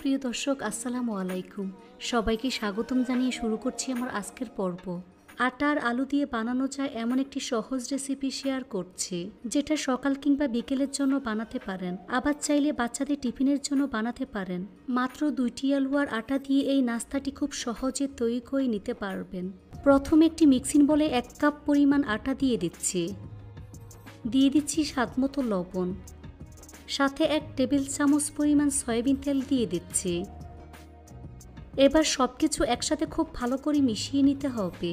প্রিয় দর্শক, আসসালামু আলাইকুম। সবাইকে স্বাগতম জানিয়ে শুরু করছি আমার আজকের পর্ব। আটা আর আলু দিয়ে বানানো যায় এমন একটি সহজ রেসিপি শেয়ার করছি, যেটা সকাল কিংবা বিকেলের জন্য বানাতে পারেন, আবার চাইলে বাচ্চাদের টিফিনের জন্য বানাতে পারেন। মাত্র 2টি আলু আর আটা দিয়ে এই নাস্তাটি খুব সহজে তৈরি করে নিতে পারবেন। প্রথমে একটি মিক্সিং বলে 1 কাপ পরিমাণ আটা দিয়ে দিচ্ছি স্বাদমতো লবণ, সাথে 1 টেবিল চামচ পরিমাণ সয়াবিন তেল দিয়ে দিচ্ছি। এবার সবকিছু একসাথে খুব ভালো করে মিশিয়ে নিতে হবে।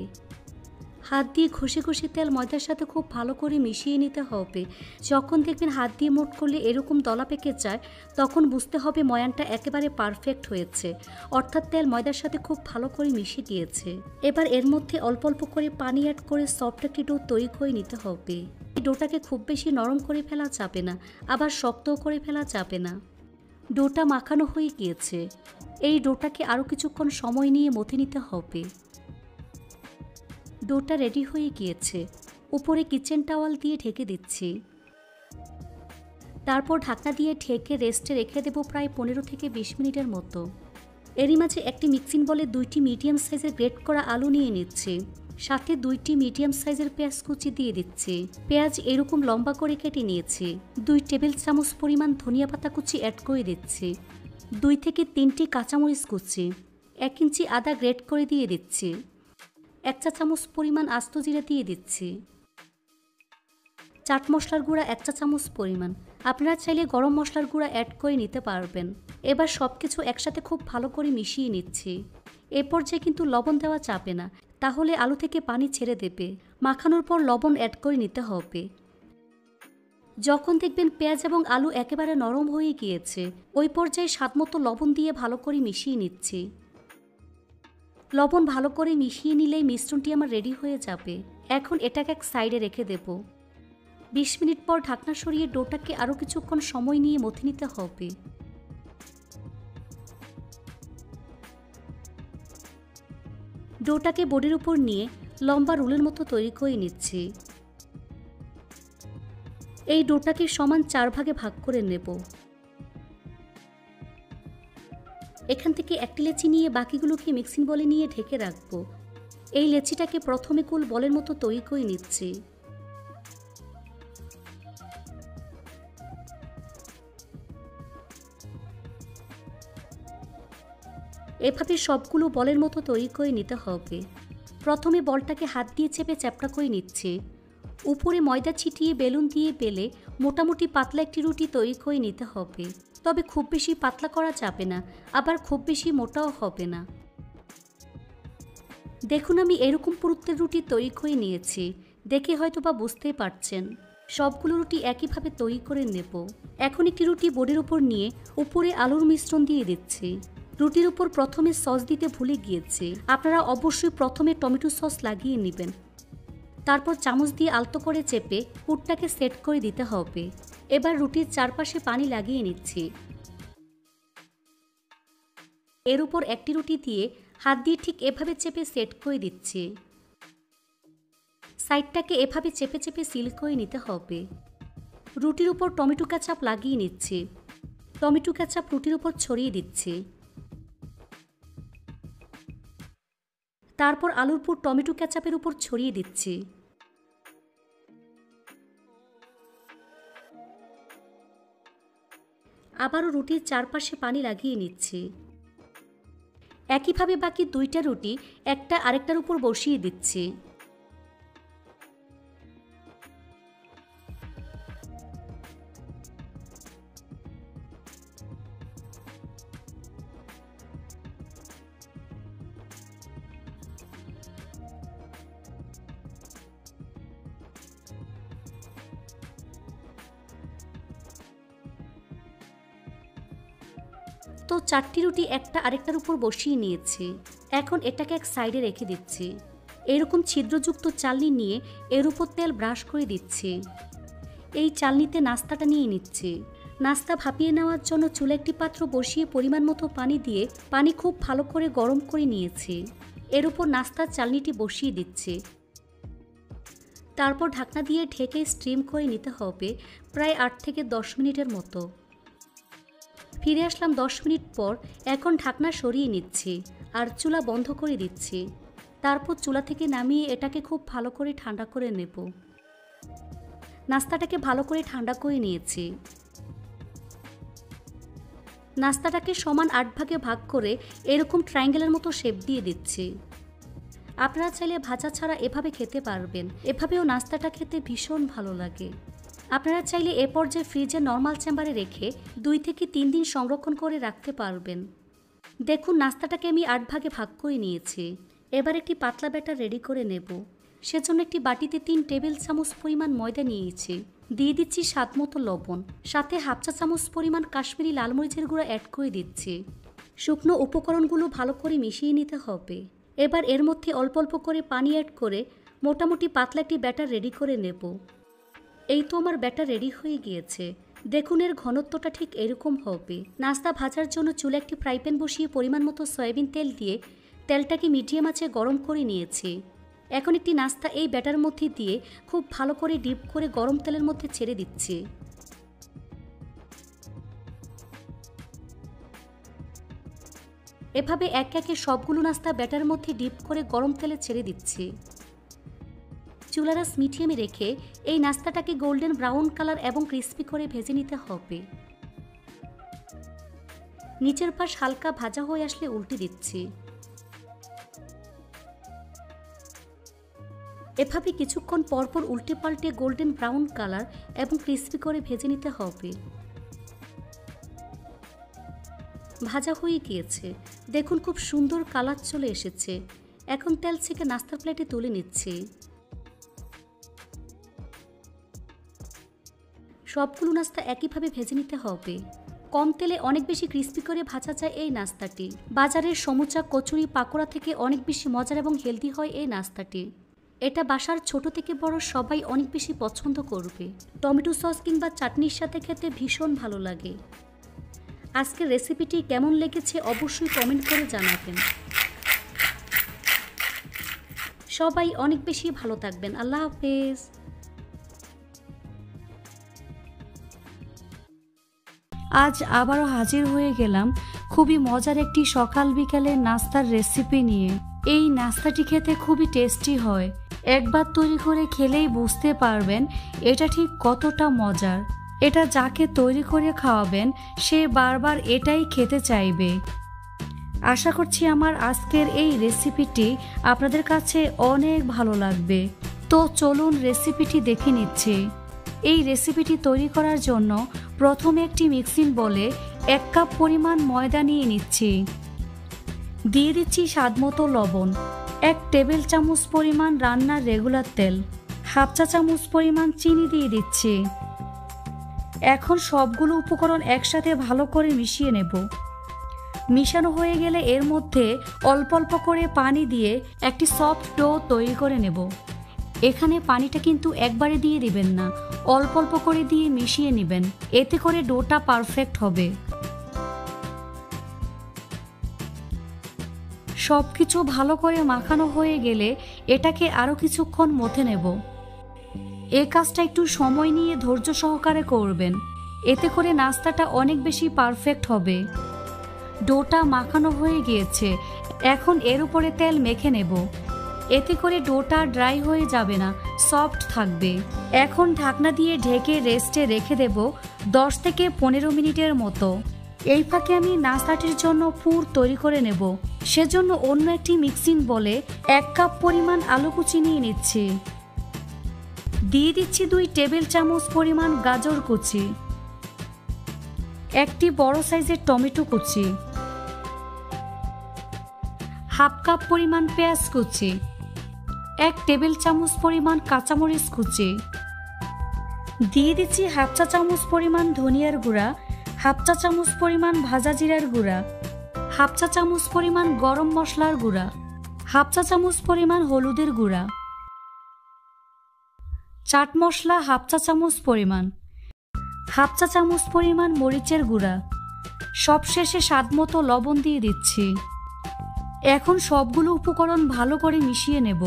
হাত দিয়ে ঘষে ঘষে তেল ময়দার সাথে খুব ভালো করে মিশিয়ে নিতে হবে। যখন দেখবেন হাত দিয়ে মুঠ করলে এরকম দলা পেকে যায়, তখন বুঝতে হবে ময়ানটা একেবারে পারফেক্ট হয়েছে, অর্থাৎ তেল ময়দার সাথে খুব ভালো করে মিশিয়ে গিয়েছে। এবার এর মধ্যে অল্প অল্প করে পানি অ্যাড করে সফট একটি ডো তৈরি করে নিতে হবে। এই ডোটাকে খুব বেশি নরম করে ফেলা যাবে না, আবার শক্তও করে ফেলা যাবে না। ডোটা মাখানো হয়ে গিয়েছে। এই ডোটাকে আরও কিছুক্ষণ সময় নিয়ে মথে নিতে হবে। ডোটা রেডি হয়ে গিয়েছে। উপরে কিচেন টাওয়াল দিয়ে ঢেকে দিচ্ছি। তারপর ঢাকনা দিয়ে ঢেকে রেস্টে রেখে দেব প্রায় 15 থেকে 20 মিনিটের মতো। এরই মাঝে একটি মিক্সিং বলে 2টি মিডিয়াম সাইজের গ্রেট করা আলু নিয়ে নিচ্ছি। সাথে 2টি মিডিয়াম সাইজের পেঁয়াজ কুচি দিয়ে দিচ্ছি। পেঁয়াজ এরকম লম্বা করে কেটে নিয়েছি। 2 টেবিল চামচ পরিমাণ ধনিয়া পাতা কুচি অ্যাড করে দিচ্ছি। 2 থেকে 3টি কাঁচামরিচ কুচি, 1 ইঞ্চি আদা গ্রেট করে দিয়ে দিচ্ছি। 1 চা চামচ পরিমাণ আস্ত জিরা দিয়ে দিচ্ছি। চাট মশলার গুঁড়া 1 চা চামচ পরিমাণ। আপনারা চাইলে গরম মশলার গুঁড়া অ্যাড করে নিতে পারবেন। এবার সবকিছু একসাথে খুব ভালো করে মিশিয়ে নিচ্ছি। এ পর্যায়ে কিন্তু লবণ দেওয়া যাবে না, তাহলে আলু থেকে পানি ছেড়ে দেবে। মাখানোর পর লবণ অ্যাড করে নিতে হবে। যখন দেখবেন পেঁয়াজ এবং আলু একেবারে নরম হয়ে গিয়েছে, ওই পর্যায়ে স্বাদমতো লবণ দিয়ে ভালো করে মিশিয়ে নিচ্ছি। লবণ ভালো করে মিশিয়ে নিলেই মিশ্রণটি আমার রেডি হয়ে যাবে। এখন এটাকে এক সাইডে রেখে দেব। 20 মিনিট পর ঢাকনা সরিয়ে ডোটাকে আরও কিছুক্ষণ সময় নিয়ে মথে নিতে হবে। ডোটাকে বোর্ডের উপর নিয়ে লম্বা রুলের মতো তৈরি করে নিচ্ছি। এই ডোটাকে সমান 4 ভাগে ভাগ করে নেব। এখান থেকে একটি লেচি নিয়ে বাকিগুলোকে মিক্সিং বলে নিয়ে ঢেকে রাখবো। এই লেচিটাকে প্রথমে গোল বলের মতো তৈরি করে নিচ্ছি। এভাবে সবগুলো বলের মতো তৈরি করে নিতে হবে। প্রথমে বলটাকে হাত দিয়ে চেপে চ্যাপটা করে নিচ্ছি। উপরে ময়দা ছিটিয়ে বেলুন দিয়ে বেলে মোটামুটি পাতলা একটি রুটি তৈরি করে নিতে হবে। তবে খুব বেশি পাতলা করা যাবে না, আবার খুব বেশি মোটাও হবে না। দেখুন, আমি এরকম পুরুত্বের রুটি তৈরি করে নিয়েছি। দেখে হয়তো বা বুঝতেই পারছেন। সবগুলো রুটি একইভাবে তৈরি করে নেব। এখন একটি রুটি বোর্ডের উপর নিয়ে উপরে আলুর মিশ্রণ দিয়ে দিচ্ছি। রুটির উপর প্রথমে সস দিতে ভুলে গিয়েছি। আপনারা অবশ্যই প্রথমে টমেটো সস লাগিয়ে নেবেন। তারপর চামচ দিয়ে আলতো করে চেপে পুরটাকে সেট করে দিতে হবে। এবার রুটির চারপাশে পানি লাগিয়ে নিচ্ছি। এর উপর একটি রুটি দিয়ে হাত দিয়ে ঠিক এভাবে চেপে সেট করে দিচ্ছি। সাইডটাকে এভাবে চেপে চেপে সিল করে নিতে হবে। রুটির উপর টমেটো কেচাপ লাগিয়ে নিচ্ছি। টমেটো কেচাপ রুটির উপর ছড়িয়ে দিচ্ছি। তারপর আলুর পুর টমেটো কেচাপের উপর ছড়িয়ে দিচ্ছি। আবারও রুটির চারপাশে পানি লাগিয়ে নিচ্ছি। একইভাবে বাকি 2টা রুটি একটা আরেকটার উপর বসিয়ে দিচ্ছি। তো 4টি রুটি একটা আরেকটার উপর বসিয়ে নিয়েছি। এখন এটাকে এক সাইডে রেখে দিচ্ছি। এরকম ছিদ্রযুক্ত চালনি নিয়ে এর উপর তেল ব্রাশ করে দিচ্ছি। এই চালনিতে নাস্তাটা নিয়ে নিচ্ছি। নাস্তা ভাপিয়ে নেওয়ার জন্য চুলে একটি পাত্র বসিয়ে পরিমাণ মতো পানি দিয়ে পানি খুব ভালো করে গরম করে নিয়েছি। এর উপর নাস্তার চালনিটি বসিয়ে দিচ্ছি। তারপর ঢাকনা দিয়ে ঢেকে স্টিম করে নিতে হবে প্রায় 8 থেকে 10 মিনিটের মতো। ফিরে আসলাম 10 মিনিট পর। এখন ঢাকনা সরিয়ে নিচ্ছি আর চুলা বন্ধ করে দিচ্ছি। তারপর চুলা থেকে নামিয়ে এটাকে খুব ভালো করে ঠান্ডা করে নেব। নাস্তাটাকে ভালো করে ঠান্ডা করে নিয়েছি। নাস্তাটাকে সমান 8 ভাগে ভাগ করে এরকম ট্রায়াঙ্গেলের মতো শেপ দিয়ে দিচ্ছি। আপনারা চাইলে ভাজা ছাড়া এভাবে খেতে পারবেন। এভাবেও নাস্তাটা খেতে ভীষণ ভালো লাগে। আপনারা চাইলে এ পর্যায়ে ফ্রিজে নর্মাল চেম্বারে রেখে 2 থেকে 3 দিন সংরক্ষণ করে রাখতে পারবেন। দেখুন নাস্তাটাকে আমি 8 ভাগে ভাগ করে নিয়েছি। এবার একটি পাতলা ব্যাটার রেডি করে নেব। সেজন্য একটি বাটিতে 3 টেবিল চামচ পরিমাণ ময়দা নিয়েছি। দিয়ে দিচ্ছি স্বাদ মতো লবণ, সাথে হাফ চা চামচ পরিমাণ কাশ্মীরি লাল মরিচের গুঁড়া অ্যাড করে দিচ্ছি। শুকনো উপকরণগুলো ভালো করে মিশিয়ে নিতে হবে। এবার এর মধ্যে অল্প অল্প করে পানি অ্যাড করে মোটামুটি পাতলা একটি ব্যাটার রেডি করে নেব। এই তো আমার ব্যাটার রেডি হয়ে গিয়েছে। দেখুন এর ঘনত্বটা ঠিক এরকম হবে। নাস্তা ভাজার জন্য চুলে একটি ফ্রাই প্যান বসিয়ে পরিমাণ মতো সয়াবিন তেল দিয়ে তেলটাকে মিডিয়াম আঁচে গরম করে নিয়েছি। এখন একটি নাস্তা এই ব্যাটার মধ্যে দিয়ে খুব ভালো করে ডিপ করে গরম তেলের মধ্যে ছেড়ে দিচ্ছি। এভাবে এক একে সবগুলো নাস্তা ব্যাটার মধ্যে ডিপ করে গরম তেলে ছেড়ে দিচ্ছি। চুলার আঁচ মিডিয়ামে রেখে এই নাস্তাটাকে গোল্ডেন ব্রাউন কালার এবং ক্রিস্পি করে ভেজে নিতে হবে। নিচের পাশ হালকা ভাজা হয়ে আসলে উল্টে দিচ্ছি। এভাবে কিছুক্ষণ পরপর উল্টে পাল্টে গোল্ডেন ব্রাউন কালার এবং ক্রিস্পি করে ভেজে নিতে হবে। ভাজা হয়ে গিয়েছে। দেখুন খুব সুন্দর কালার চলে এসেছে। এখন তেল থেকে নাস্তার প্লেটে তুলে নিচ্ছি। সবগুলো নাস্তা একইভাবে ভেজে নিতে হবে। কম তেলে অনেক বেশি ক্রিস্পি করে ভাজা যায় এই নাস্তাটি। বাজারের সমুচা, কচুরি, পাকোড়া থেকে অনেক বেশি মজার এবং হেলদি হয় এই নাস্তাটি। এটা বাসার ছোট থেকে বড় সবাই অনেক বেশি পছন্দ করবে। টমেটো সস কিংবা চাটনির সাথে খেতে ভীষণ ভালো লাগে। আজকের রেসিপিটি কেমন লেগেছে অবশ্যই কমেন্ট করে জানাবেন। সবাই অনেক বেশি ভালো থাকবেন। আল্লাহ হাফেজ। আজ আবারও হাজির হয়ে গেলাম খুবই মজার একটি সকাল বিকালের নাস্তার রেসিপি নিয়ে। এই নাস্তাটি খেতে খুবই টেস্টি হয়। একবার তৈরি করে খেলেই বুঝতে পারবেন এটা ঠিক কতটা মজার। এটা যাকে তৈরি করে খাওয়াবেন সে বারবার এটাই খেতে চাইবে। আশা করছি আমার আজকের এই রেসিপিটি আপনাদের কাছে অনেক ভালো লাগবে। তো চলুন রেসিপিটি দেখে নিচ্ছি। এই রেসিপিটি তৈরি করার জন্য প্রথমে একটি মিক্সিং বোলে 1 কাপ পরিমাণ ময়দা নিয়ে নিচ্ছি। দিয়ে দিচ্ছি স্বাদমতো লবণ, 1 টেবিল চামচ পরিমাণ রান্নার রেগুলার তেল, হাফ চা চামচ পরিমাণ চিনি দিয়ে দিচ্ছি। এখন সবগুলো উপকরণ একসাথে ভালো করে মিশিয়ে নেব। মিশানো হয়ে গেলে এর মধ্যে অল্প অল্প করে পানি দিয়ে একটি সফট ডো তৈরি করে নেব। এখানে পানিটা কিন্তু একবারে দিয়ে দিবেন না, অল্প অল্প করে দিয়ে মিশিয়ে নেবেন। এতে করে ডোটা পারফেক্ট হবে। সবকিছু ভালো করে মাখানো হয়ে গেলে এটাকে আরও কিছুক্ষণ মথে নেব। এই কাজটা একটু সময় নিয়ে ধৈর্য সহকারে করবেন। এতে করে নাস্তাটা অনেক বেশি পারফেক্ট হবে। ডোটা মাখানো হয়ে গিয়েছে। এখন এর উপরে তেল মেখে নেব। এতে করে ডোটা ড্রাই হয়ে যাবে না, সফট থাকবে। এখন ঢাকনা দিয়ে ঢেকে রেস্টে রেখে দেব 10 থেকে 15 মিনিটের মতো। এই ফাঁকে আমি নাস্তাটির জন্য পুর তৈরি করে নেব। সেজন্য অন্য একটি মিক্সিং বোলে 1 কাপ পরিমাণ আলু কুচি নিয়ে নিচ্ছি। দিয়ে দিচ্ছি 2 টেবিল চামচ পরিমাণ গাজর কুচি, একটি বড় সাইজের টমেটো কুচি, হাফ কাপ পরিমাণ পেঁয়াজ কুচি, 1 টেবিল চামচ পরিমাণ কাঁচামরিচ কুচি। দিয়ে দিচ্ছি হাফ চা চামচ পরিমাণ ধনিয়ার গুঁড়া, হাফ চা চামচ পরিমাণ ভাজা জিরার গুঁড়া, হাফ চা চামচ পরিমাণ গরম মশলার গুঁড়া, হাফ চা চামচ পরিমাণ হলুদের গুঁড়া, চাট মশলা হাফ চা চামচ পরিমাণ, হাফ চা চামচ পরিমাণ মরিচের গুঁড়া, সবশেষে স্বাদমতো লবণ দিয়ে দিচ্ছি। এখন সবগুলো উপকরণ ভালো করে মিশিয়ে নেব।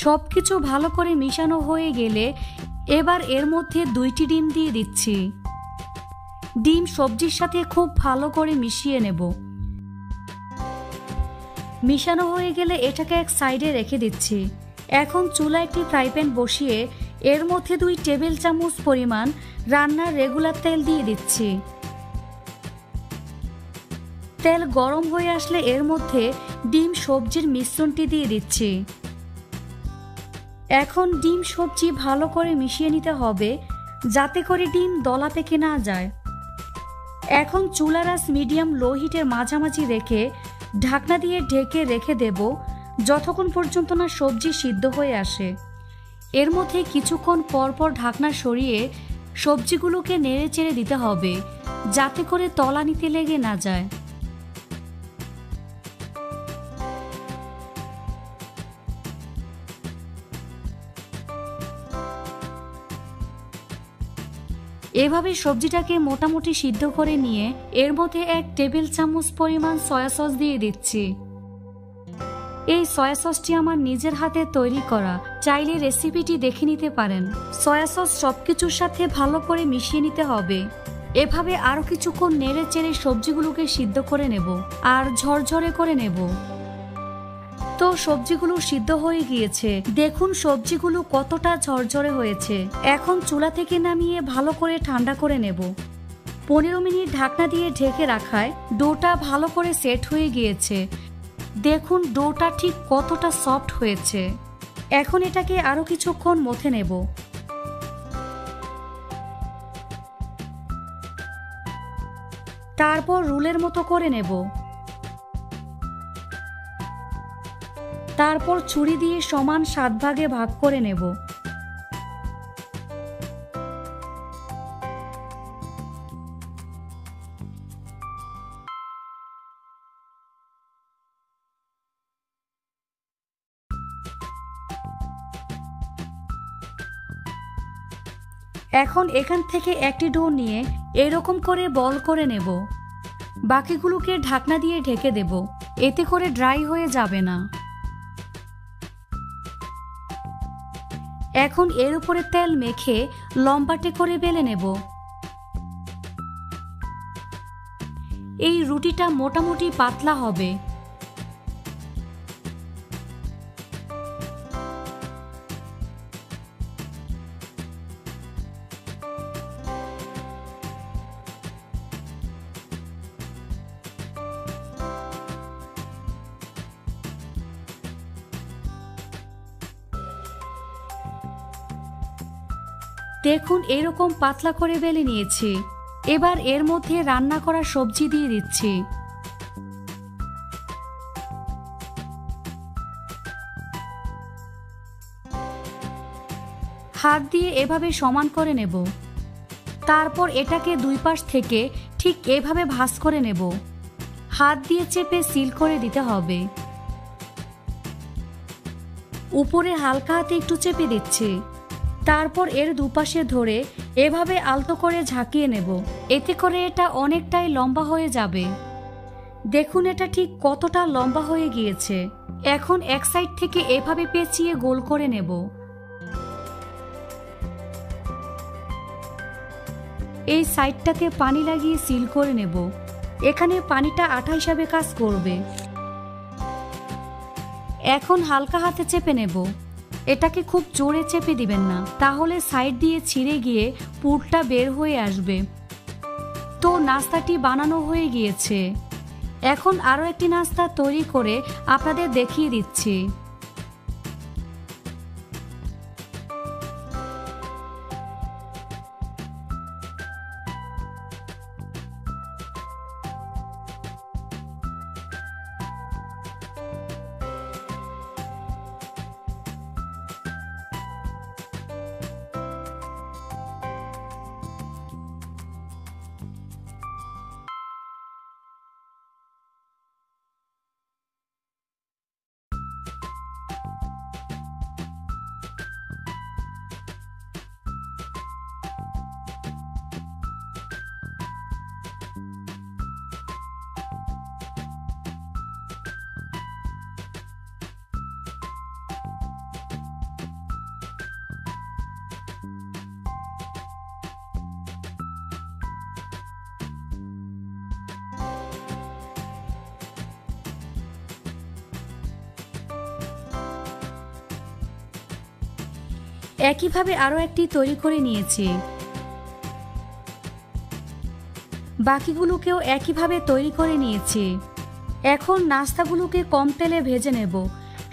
সবকিছু ভালো করে মিশানো হয়ে গেলে এবার এর মধ্যে 2টি ডিম দিয়ে দিচ্ছি। ডিম সবজির সাথে খুব ভালো করে মিশিয়ে নেব। মিশানো হয়ে গেলে এটাকে এক সাইডে রেখে দিচ্ছি। এখন চুলায় একটি ফ্রাই প্যান বসিয়ে এর মধ্যে 2 টেবিল চামচ পরিমাণ রান্নার রেগুলার তেল দিয়ে দিচ্ছি। তেল গরম হয়ে আসলে এর মধ্যে ডিম সবজির মিশ্রণটি দিয়ে দিচ্ছি। এখন ডিম সবজি ভালো করে মিশিয়ে নিতে হবে, যাতে করে ডিম দলা পেকে না যায়। এখন চুলার আঁচ মিডিয়াম লো হিটের মাঝামাঝি রেখে ঢাকনা দিয়ে ঢেকে রেখে দেব যতক্ষণ পর্যন্ত না সবজি সিদ্ধ হয়ে আসে। এর মধ্যে কিছুক্ষণ পরপর ঢাকনা সরিয়ে সবজিগুলোকে নেড়ে চেড়ে দিতে হবে, যাতে করে তলানিতে লেগে না যায়। এভাবে সবজিটাকে মোটামুটি সিদ্ধ করে নিয়ে এর মধ্যে 1 টেবিল চামচ পরিমাণ সয়া সস দিয়ে দিচ্ছি। এই সয়া সসটি আমার নিজের হাতে তৈরি করা, চাইলে রেসিপিটি দেখে নিতে পারেন। সয়া সস সবকিছুর সাথে ভালো করে মিশিয়ে নিতে হবে। এভাবে আরো কিছুক্ষণ নেড়ে চেড়ে সবজিগুলোকে সিদ্ধ করে নেব আর ঝরঝরে করে নেব। তো সবজিগুলো সিদ্ধ হয়ে গিয়েছে, দেখুন সবজিগুলো কতটা ঝরঝরে হয়েছে। এখন চুলা থেকে নামিয়ে ভালো করে ঠান্ডা করে নেব। 15 মিনিট ঢাকনা দিয়ে ঢেকে রাখায় ডোটা ভালো করে সেট হয়ে গিয়েছে। দেখুন ডোটা ঠিক কতটা সফট হয়েছে। এখন এটাকে আরো কিছুক্ষণ মথে নেব। তারপর রুলের মতো করে নেব। তারপর ছুরি দিয়ে সমান 7 ভাগে ভাগ করে নেব। এখন এখান থেকে একটি ডো নিয়ে এরকম করে বল করে নেব। বাকিগুলোকে ঢাকনা দিয়ে ঢেকে দেব, এতে করে ড্রাই হয়ে যাবে না। এখন এর উপরে তেল মেখে লম্বাটে করে বেলে নেব। এই রুটিটা মোটামুটি পাতলা হবে। দেখুন এরকম পাতলা করে বেলে নিয়েছি। এবার এর মধ্যে রান্না করা সবজি দিয়ে দিচ্ছি। হাত দিয়ে এভাবে সমান করে নেব। তারপর এটাকে 2 পাশ থেকে ঠিক এভাবে ভাঁজ করে নেব। হাত দিয়ে চেপে সিল করে দিতে হবে। উপরে হালকা হাতে একটু চেপে দিচ্ছি। তারপর এর দুপাশে ধরে এভাবে আলতো করে ঝাঁকিয়ে নেব, এতে করে এটা অনেকটাই লম্বা হয়ে যাবে। দেখুন এটা ঠিক কতটা লম্বা হয়ে গিয়েছে। এখন এক সাইড থেকে এভাবে পেঁচিয়ে গোল করে নেব। এই সাইডটাতে পানি লাগিয়ে সিল করে নেব। এখানে পানিটা আঠা হিসাবে কাজ করবে। এখন হালকা হাতে চেপে নেব। এটাকে খুব জোরে চেপে দিবেন না, তাহলে সাইড দিয়ে ছিঁড়ে গিয়ে পুরটা বের হয়ে আসবে। তো নাস্তাটি বানানো হয়ে গিয়েছে। এখন আরও একটি নাস্তা তৈরি করে আপনাদের দেখিয়ে দিচ্ছি। একইভাবে আরও একটি তৈরি করে নিয়েছি। বাকিগুলোকেও একইভাবে তৈরি করে নিয়েছি। এখন নাস্তাগুলোকে কম তেলে ভেজে নেব।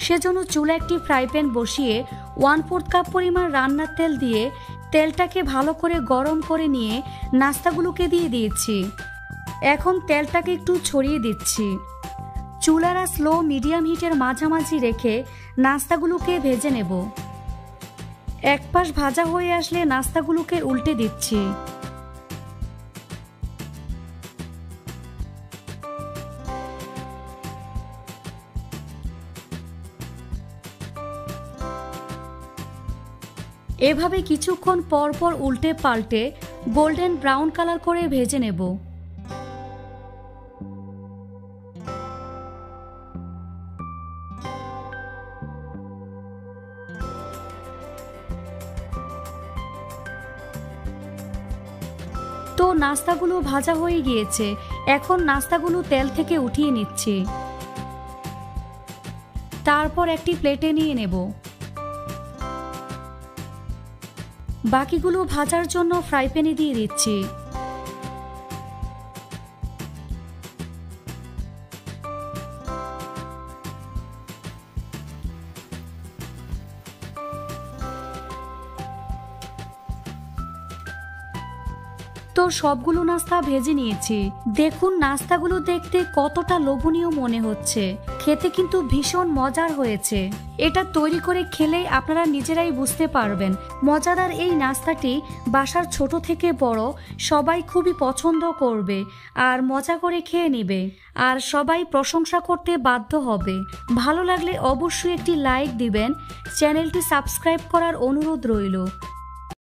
সেজন্য চুলা একটি ফ্রাই প্যান বসিয়ে 1/4 কাপ পরিমাণ রান্নার তেল দিয়ে তেলটাকে ভালো করে গরম করে নিয়ে নাস্তাগুলোকে দিয়ে দিয়েছি। এখন তেলটাকে একটু ছড়িয়ে দিচ্ছি। চুলার স্লো মিডিয়াম হিটের মাঝামাঝি রেখে নাস্তাগুলোকে ভেজে নেব। এক পাশ ভাজা হয়ে আসলে নাস্তাগুলোকে উল্টে দিচ্ছি। এভাবে কিছুক্ষণ পর পর উল্টে পাল্টে গোল্ডেন ব্রাউন কালার করে ভেজে নেব। তো নাস্তাগুলো ভাজা হয়ে গিয়েছে। এখন নাস্তাগুলো তেল থেকে উঠিয়ে নিচ্ছি। তারপর একটি প্লেটে নিয়ে নেব। বাকিগুলো ভাজার জন্য ফ্রাই প্যানে দিয়ে দিচ্ছি। তো সবগুলো নাস্তা ভেজে নিয়েছি। দেখুন নাস্তাগুলো দেখতে কতটা লোভনীয় মনে হচ্ছে, খেতে কিন্তু ভীষণ মজার হয়েছে। এটা তৈরি করে খেলেই আপনারা নিজেরাই বুঝতে পারবেন। মজাদার এই নাস্তাটি বাসার ছোট থেকে বড় সবাই খুবই পছন্দ করবে আর মজা করে খেয়ে নেবে, আর সবাই প্রশংসা করতে বাধ্য হবে। ভালো লাগলে অবশ্যই একটি লাইক দিবেন। চ্যানেলটি সাবস্ক্রাইব করার অনুরোধ রইল।